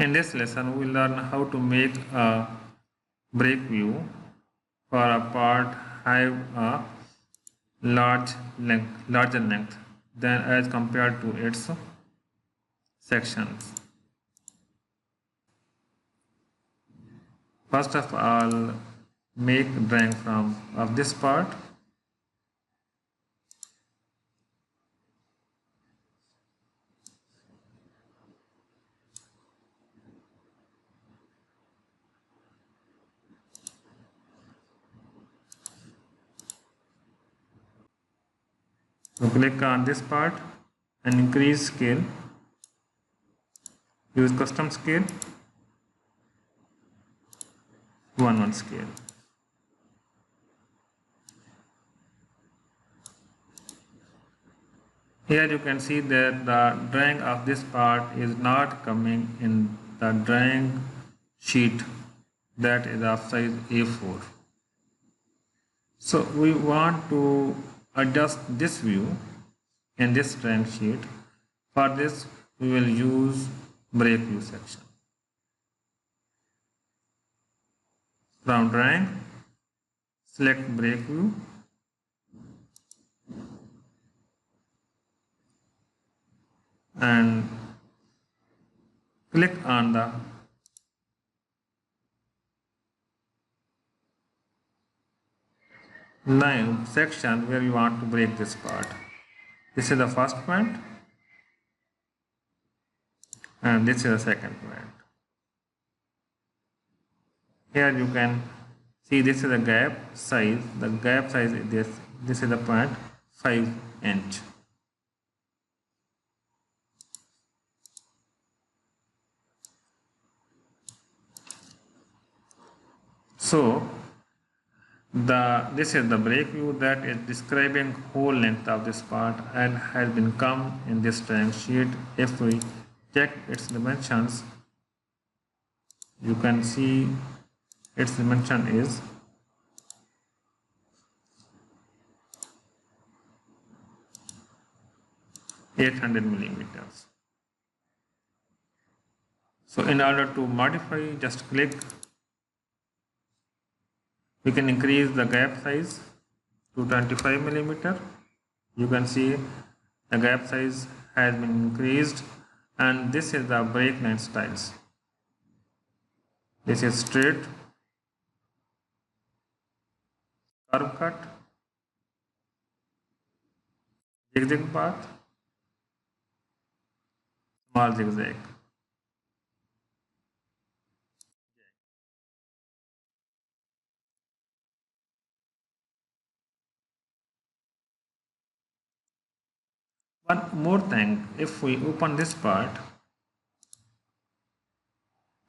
In this lesson, we will learn how to make a break view for a part have a larger length than as compared to its sections. First of all, make drawing of this part. So click on this part and increase scale. Use custom scale, 1:1 scale. Here you can see that the drawing of this part is not coming in the drawing sheet that is of size A4. So we want to adjust this view in this drawing sheet. For this we will use break view section. From drawing, select break view and click on the line section where you want to break this part. This is the first point and this is the second point. Here you can see this is the gap size. The gap size is this. This is the point 5 inch. So this is the break view that is describing whole length of this part and has been come in this drawing sheet. If we check its dimensions, you can see its dimension is 800 millimeters. So in order to modify, just click. We can increase the gap size to 25 millimeter. You can see the gap size has been increased, and this is the break line styles. This is straight, curve cut, zigzag path, small zigzag. One more thing, if we open this part,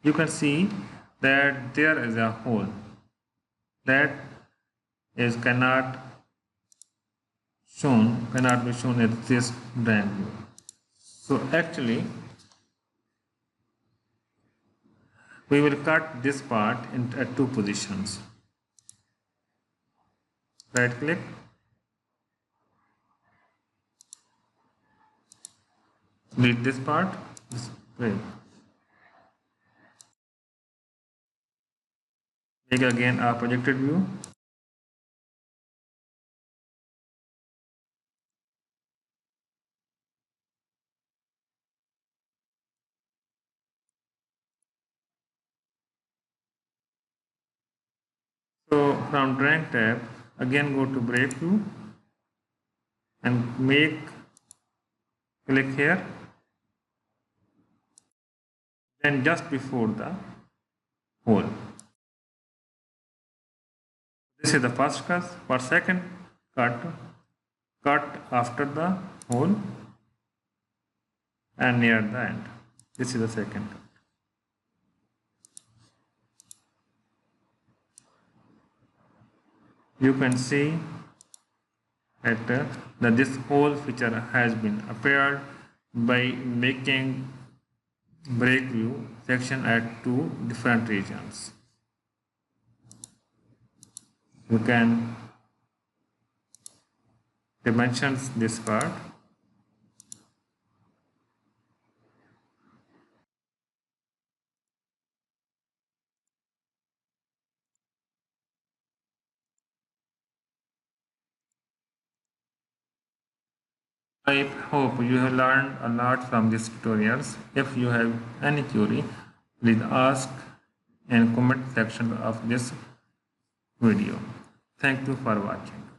you can see that there is a hole that is cannot be shown in this drawing view. So actually we will cut this part at two positions. Right click, delete this part, make again a projected view. So from drawing tab, again go to break view and click here, then just before the hole. This is the first cut. For second cut after the hole and near the end. This is the second cut. You can see that this whole feature has been appeared by making break view section at two different regions. You can dimensions this part. I hope you have learned a lot from these tutorials. If you have any query, please ask in comment section of this video. Thank you for watching.